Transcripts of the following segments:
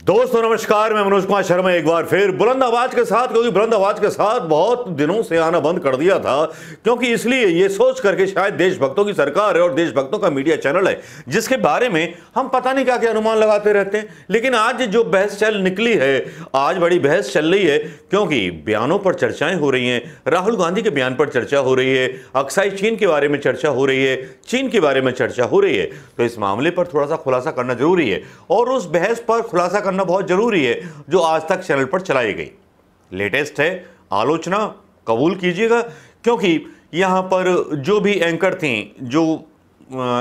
दोस्तों नमस्कार, मैं मनोज कुमार शर्मा एक बार फिर बुलंद आवाज के साथ, क्योंकि बुलंद आवाज के साथ बहुत दिनों से आना बंद कर दिया था, क्योंकि इसलिए ये सोच करके शायद देशभक्तों की सरकार है और देशभक्तों का मीडिया चैनल है जिसके बारे में हम पता नहीं क्या क्या अनुमान लगाते रहते हैं। लेकिन आज जो बहस चल निकली है, आज बड़ी बहस चल रही है, क्योंकि बयानों पर चर्चाएं हो रही हैं। राहुल गांधी के बयान पर चर्चा हो रही है, अक्साई चीन के बारे में चर्चा हो रही है, चीन के बारे में चर्चा हो रही है। तो इस मामले पर थोड़ा सा खुलासा करना जरूरी है और उस बहस पर खुलासा करना बहुत जरूरी है जो आज तक चैनल पर चलाई गई। लेटेस्ट है, आलोचना कबूल कीजिएगा, क्योंकि यहां पर जो भी एंकर थी, जो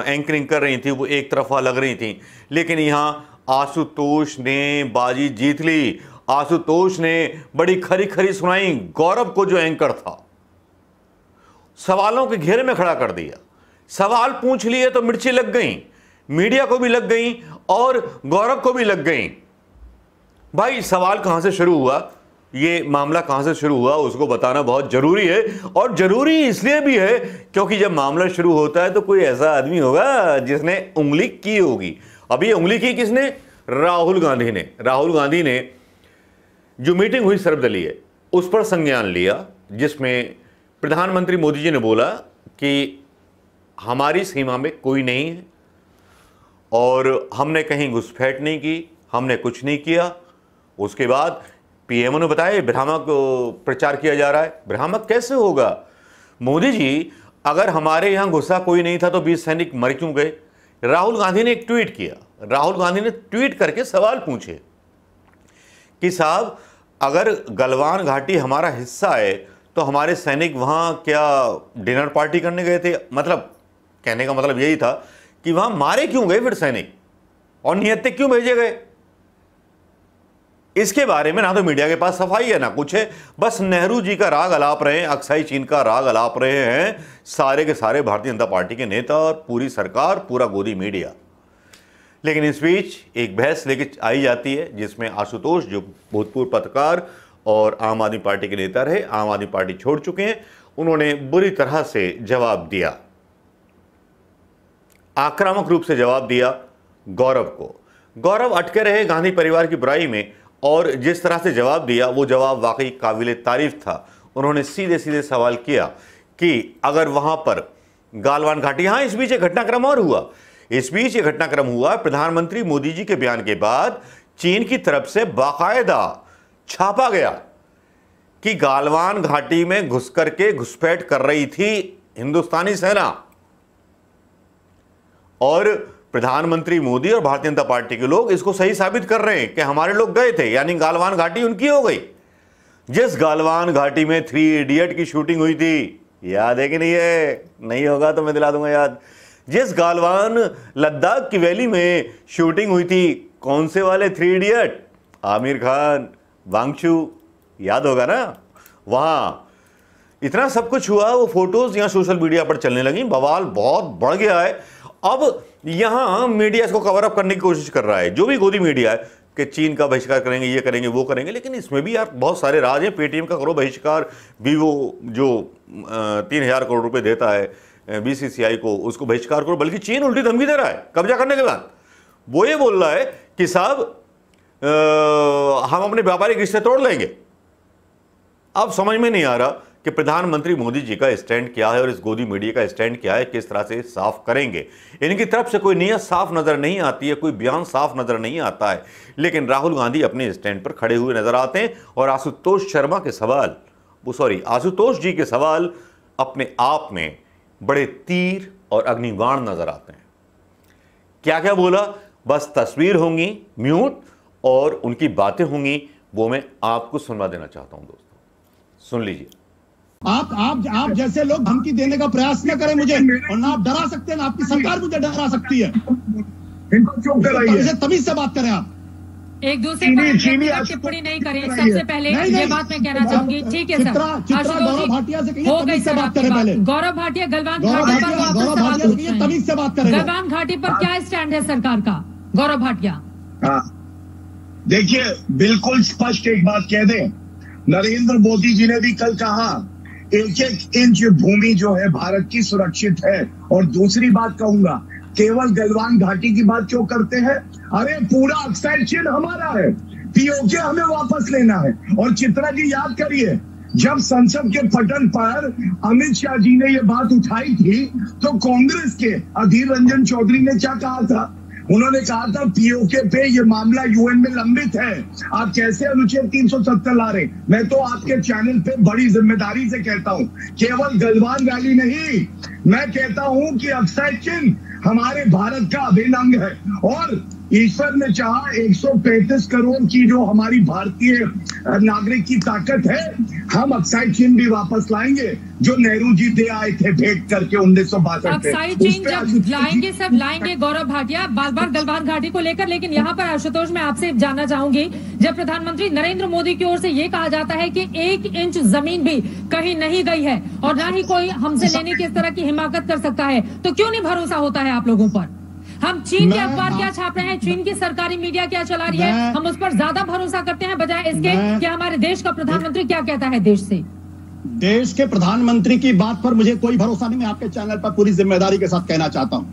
एंकरिंग कर रही थी, वो एक तरफा लग रही थी। लेकिन यहां आशुतोष ने बाजी जीत ली। आशुतोष ने बड़ी खरी खरी सुनाई। गौरव को जो एंकर था, सवालों के घेरे में खड़ा कर दिया। सवाल पूछ लिए तो मिर्ची लग गई, मीडिया को भी लग गई और गौरव को भी लग गई। भाई सवाल कहां से शुरू हुआ, ये मामला कहां से शुरू हुआ, उसको बताना बहुत जरूरी है। और जरूरी इसलिए भी है क्योंकि जब मामला शुरू होता है तो कोई ऐसा आदमी होगा जिसने उंगली की होगी। अभी उंगली की किसने? राहुल गांधी ने। राहुल गांधी ने जो मीटिंग हुई सर्वदलीय, उस पर संज्ञान लिया, जिसमें प्रधानमंत्री मोदी जी ने बोला कि हमारी सीमा में कोई नहीं है और हमने कहीं घुसपैठ नहीं की, हमने कुछ नहीं किया। उसके बाद पीएमओ ने बताया भ्रामक प्रचार किया जा रहा है। भ्रामक कैसे होगा मोदी जी? अगर हमारे यहां घुसा कोई नहीं था तो 20 सैनिक मर क्यों गए? राहुल गांधी ने एक ट्वीट किया। राहुल गांधी ने ट्वीट करके सवाल पूछे कि साहब, अगर गलवान घाटी हमारा हिस्सा है तो हमारे सैनिक वहां क्या डिनर पार्टी करने गए थे? मतलब कहने का मतलब यही था कि वहां मारे क्यों गए फिर सैनिक और नियत्ते क्यों भेजे गए? इसके बारे में ना तो मीडिया के पास सफाई है ना कुछ है। बस नेहरू जी का राग अलाप रहे हैं, अक्साई चीन का राग अलाप रहे हैं सारे के सारे भारतीय जनता पार्टी के नेता और पूरी सरकार, पूरा गोदी मीडिया। लेकिन इस बीच एक बहस लेके आई जाती है जिसमें आशुतोष, जो भूतपूर्व पत्रकार और आम आदमी पार्टी के नेता रहे, आम आदमी पार्टी छोड़ चुके हैं, उन्होंने बुरी तरह से जवाब दिया, आक्रामक रूप से जवाब दिया गौरव को। गौरव अटके रहे गांधी परिवार की बुराई में और जिस तरह से जवाब दिया वो जवाब वाकई काबिले तारीफ था। उन्होंने सीधे सीधे सवाल किया कि अगर वहां पर गालवान घाटी, हाँ इस बीच एक घटनाक्रम और हुआ। इस बीच ये घटनाक्रम हुआ, प्रधानमंत्री मोदी जी के बयान के बाद चीन की तरफ से बाकायदा छापा गया कि गालवान घाटी में घुस करके घुसपैठ कर रही थी हिंदुस्तानी सेना और प्रधानमंत्री मोदी और भारतीय जनता पार्टी के लोग इसको सही साबित कर रहे हैं कि हमारे लोग गए थे, यानी गालवान घाटी उनकी हो गई। जिस गालवान घाटी में 3 इडियट की शूटिंग हुई थी, याद है कि नहीं है? नहीं होगा तो मैं दिला दूंगा याद। जिस गालवान लद्दाख की वैली में शूटिंग हुई थी, कौन से वाले 3 इडियट? आमिर खान, वांगचू, याद होगा ना? वहां इतना सब कुछ हुआ, वो फोटोज यहां सोशल मीडिया पर चलने लगी, बवाल बहुत बढ़ गया है। अब यहां मीडिया इसको कवर अप करने की कोशिश कर रहा है, जो भी गोदी मीडिया है, कि चीन का बहिष्कार करेंगे, ये करेंगे, वो करेंगे। लेकिन इसमें भी यार बहुत सारे राज हैं। पेटीएम का करो बहिष्कार, वीवो जो 3000 करोड़ रुपए देता है बीसीसीआई को, उसको बहिष्कार करो। बल्कि चीन उल्टी धमकी दे रहा है कब्जा करने के बाद। वो ये बोल रहा है कि साहब हम अपने व्यापारिक रिश्ते तोड़ लेंगे। अब समझ में नहीं आ रहा कि प्रधानमंत्री मोदी जी का स्टैंड क्या है और इस गोदी मीडिया का स्टैंड क्या है, किस तरह से साफ करेंगे। इनकी तरफ से कोई नियत साफ नजर नहीं आती है, कोई बयान साफ नजर नहीं आता है। लेकिन राहुल गांधी अपने स्टैंड पर खड़े हुए नजर आते हैं और आशुतोष शर्मा के सवाल, आशुतोष जी के सवाल अपने आप में बड़े तीर और अग्निबाण नजर आते हैं। क्या क्या बोला, बस तस्वीर होंगी म्यूट और उनकी बातें होंगी, वो मैं आपको सुनवा देना चाहता हूं। दोस्तों सुन लीजिए। आप जैसे लोग धमकी देने का प्रयास न करें मुझे, और ना आप डरा सकते हैं, ना आपकी सरकार मुझे डरा सकती है। तमीज से बात करें आप। एक दूसरे पर टिप्पणी नहीं करें। सबसे पहले ये बात मैं कहना चाहूंगी, ठीक है सर, गौरव भाटिया से हो गई से बात करें पहले। गौरव भाटिया गलवान घाटी पर तमीज से बात करें। गलवान घाटी पर क्या स्टैंड है सरकार का? गौरव भाटिया, देखिए बिल्कुल स्पष्ट एक बात कह दें, नरेंद्र मोदी जी ने भी कल कहा 1-1 इंच भूमि जो है भारत की सुरक्षित है। और दूसरी बात कहूंगा, केवल गलवान घाटी की बात क्यों करते हैं? अरे पूरा अक्साइड चिन्ह हमारा है, पीओके हमें वापस लेना है। और चित्रा जी याद करिए, जब संसद के पटल पर अमित शाह जी ने ये बात उठाई थी तो कांग्रेस के अधीर रंजन चौधरी ने क्या कहा था? उन्होंने कहा था पीओके पे ये मामला यूएन में लंबित है, आप कैसे अनुच्छेद 370 ला रहे? मैं तो आपके चैनल पे बड़ी जिम्मेदारी से कहता हूं, केवल गलवान वैली नहीं, मैं कहता हूं कि अक्साइड चिन्ह हमारे भारत का अभिन्न अंग है। और ईश्वर ने चाहा 135 करोड़ की जो हमारी भारतीय नागरिक की ताकत है, हम अक्साइड चिन्ह भी वापस लाएंगे जो नेहरू जी दे आए थे भेंट करके 1962 में। अक्साइड चिन्ह जब लाएंगे सब लाएंगे गौरव भाटिया, बार बार गलवान घाटी को लेकर। लेकिन यहाँ पर आशुतोष मैं आपसे जानना चाहूंगी, जब प्रधानमंत्री नरेंद्र मोदी की ओर से ये कहा जाता है कि 1 इंच जमीन भी कहीं नहीं गई है और ना ही कोई हमसे लेने की इस तरह की हिमाकत कर सकता है, तो क्यों नहीं भरोसा होता है आप लोगों पर? हम चीन के अखबार क्या छाप रहे हैं, चीन की सरकारी मीडिया क्या चला रही है, हम उस पर ज्यादा भरोसा करते हैं बजाय इसके कि हमारे देश का प्रधानमंत्री क्या कहता है देश से। देश के प्रधानमंत्री की बात पर मुझे कोई भरोसा नहीं। मैं आपके चैनल पर पूरी जिम्मेदारी के साथ कहना चाहता हूँ,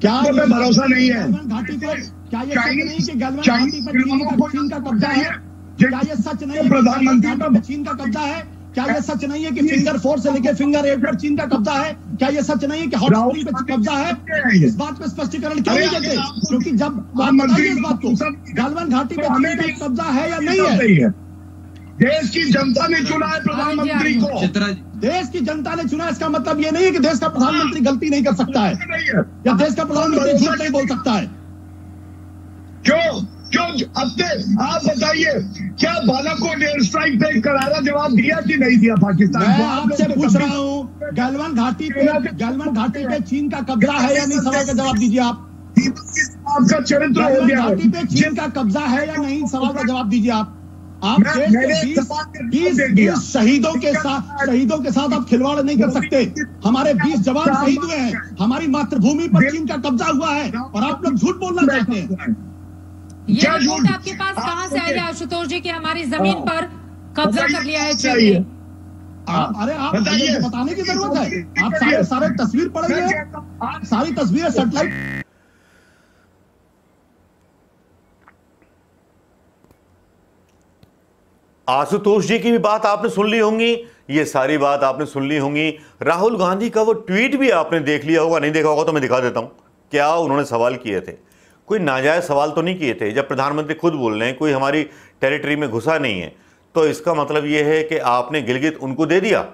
क्या हमें भरोसा नहीं है? घाटी पर क्या ये सच नहीं कि गलवान घाटी पर चीन का कब्जा है? क्या ये सच नहीं है प्रधानमंत्री पर चीन का कब्जा है? क्या ये सच नहीं है कि फिंगर 4 से लेकर फिंगर 8 पर चीन का कब्जा है? क्या ये सच नहीं है कि हॉट स्प्रिंग पे कब्जा है? इस बात पे स्पष्टीकरण क्यों नहीं देते? क्योंकि जब आप बताइए इस बात को, गलवान घाटी पे चीन का कब्जा है या नहीं है? देश की जनता ने चुना है प्रधानमंत्री को। देश की जनता ने चुना, इसका मतलब ये नहीं है कि देश का प्रधानमंत्री गलती नहीं कर सकता है या देश का प्रधानमंत्री झूठ नहीं बोल सकता है। क्यों अपने आप बताइए, क्या बालाकोट एयर स्ट्राइक पे करारा जवाब दिया कि नहीं दिया पाकिस्तान? मैं आपसे पूछ रहा हूँ, गलवान घाटी पे चीन का कब्जा है या नहीं? सवाल का जवाब दीजिए आप। आपका चरित्र हो गया। घाटी पे चीन का कब्जा है या नहीं? सवाल का जवाब दीजिए आप। आप देश के 20 शहीदों के साथ आप खिलवाड़ नहीं कर सकते। हमारे 20 जवान शहीद हुए हैं, हमारी मातृभूमि पर चीन का कब्जा हुआ है और आप लोग झूठ बोलना चाहते हैं। ये रिपोर्ट आपके पास कहाँ से आई है आशुतोष जी कि हमारी जमीन पर कब्जा कर लिया है चीन ने? अरे आप मुझे बताने की जरूरत है? आप सारे तस्वीर पढ़िए, सारी तस्वीरें सैटेलाइट। आशुतोष जी की भी बात आपने सुन ली होंगी, ये सारी बात आपने सुन ली होंगी। राहुल गांधी का वो ट्वीट भी आपने देख लिया होगा, नहीं देखा होगा तो मैं दिखा देता हूं क्या उन्होंने सवाल किए थे। कोई नाजायज सवाल तो नहीं किए थे। जब प्रधानमंत्री खुद बोल रहे हैं कोई हमारी टेरिटरी में घुसा नहीं है, तो इसका मतलब यह है कि आपने गिलगित उनको दे दिया।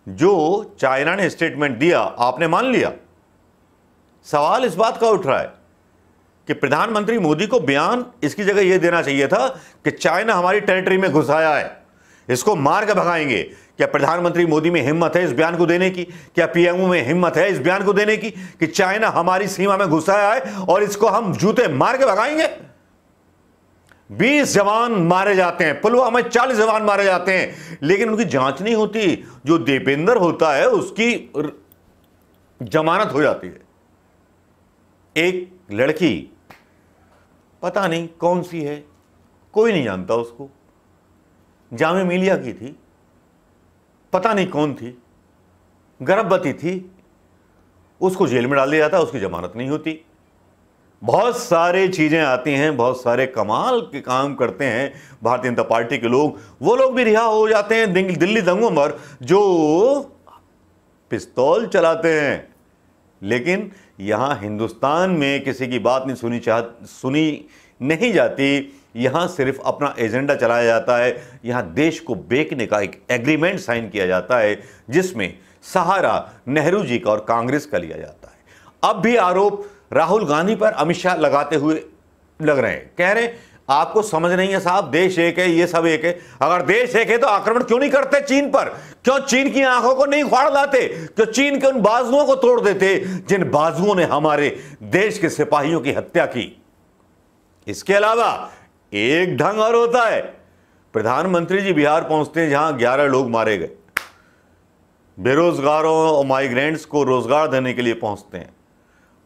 जो चाइना ने स्टेटमेंट दिया आपने मान लिया। सवाल इस बात का उठ रहा है कि प्रधानमंत्री मोदी को बयान इसकी जगह यह देना चाहिए था कि चाइना हमारी टेरिटरी में घुसाया है, इसको मार के भगाएंगे। क्या प्रधानमंत्री मोदी में हिम्मत है इस बयान को देने की? क्या पीएमओ में हिम्मत है इस बयान को देने की कि चाइना हमारी सीमा में घुसाया है और इसको हम जूते मार के भगाएंगे? 20 जवान मारे जाते हैं, पुलवामा में 40 जवान मारे जाते हैं, लेकिन उनकी जांच नहीं होती। जो दीपेंद्र होता है उसकी जमानत हो जाती है। एक लड़की पता नहीं कौन सी है, कोई नहीं जानता उसको, जामिया मिलिया की थी, पता नहीं कौन थी, गर्भवती थी, उसको जेल में डाल दिया जाता, उसकी जमानत नहीं होती। बहुत सारे चीजें आती हैं, बहुत सारे कमाल के काम करते हैं भारतीय जनता पार्टी के लोग। वो लोग भी रिहा हो जाते हैं दिल्ली दंगों पर जो पिस्तौल चलाते हैं, लेकिन यहां हिंदुस्तान में किसी की बात नहीं सुनी नहीं जाती। यहां सिर्फ अपना एजेंडा चलाया जाता है। यहां देश को बेचने का एक एग्रीमेंट साइन किया जाता है जिसमें सहारा नेहरू जी का और कांग्रेस का लिया जाता है। अब भी आरोप राहुल गांधी पर अमित शाह लगाते हुए लग रहे हैं, कह रहे हैं आपको समझ नहीं है साहब, देश एक है, ये सब एक है। अगर देश एक है तो आक्रमण क्यों नहीं करते चीन पर? क्यों चीन की आंखों को नहीं उखाड़ लाते? क्यों चीन के उन बाजुओं को तोड़ देते जिन बाजुओं ने हमारे देश के सिपाहियों की हत्या की? इसके अलावा एक ढंग और होता है, प्रधानमंत्री जी बिहार पहुंचते हैं जहां 11 लोग मारे गए, बेरोजगारों और माइग्रेंट्स को रोजगार देने के लिए पहुंचते हैं।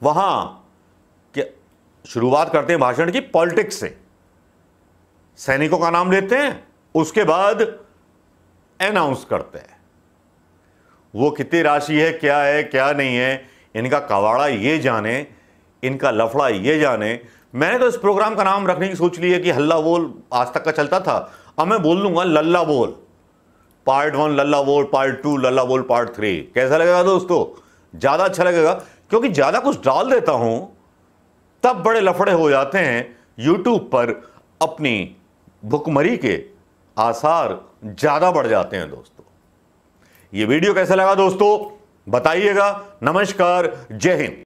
वहां क्या शुरुआत करते हैं भाषण की पॉलिटिक्स से, सैनिकों का नाम लेते हैं, उसके बाद अनाउंस करते हैं वो कितनी राशि है, क्या नहीं है, इनका कवाड़ा ये जाने, इनका लफड़ा ये जाने। मैंने तो इस प्रोग्राम का नाम रखने की सोच ली है कि हल्ला बोल आज तक का चलता था, अब मैं बोल दूंगा लल्ला बोल। पार्ट 1 लल्ला बोल, पार्ट 2 लल्ला बोल, पार्ट 3। कैसा लगेगा दोस्तों? ज्यादा अच्छा लगेगा, क्योंकि ज्यादा कुछ डाल देता हूं तब बड़े लफड़े हो जाते हैं। यूट्यूब पर अपनी भुखमरी के आसार ज्यादा बढ़ जाते हैं दोस्तों। ये वीडियो कैसा लगा दोस्तों बताइएगा। नमस्कार, जय हिंद।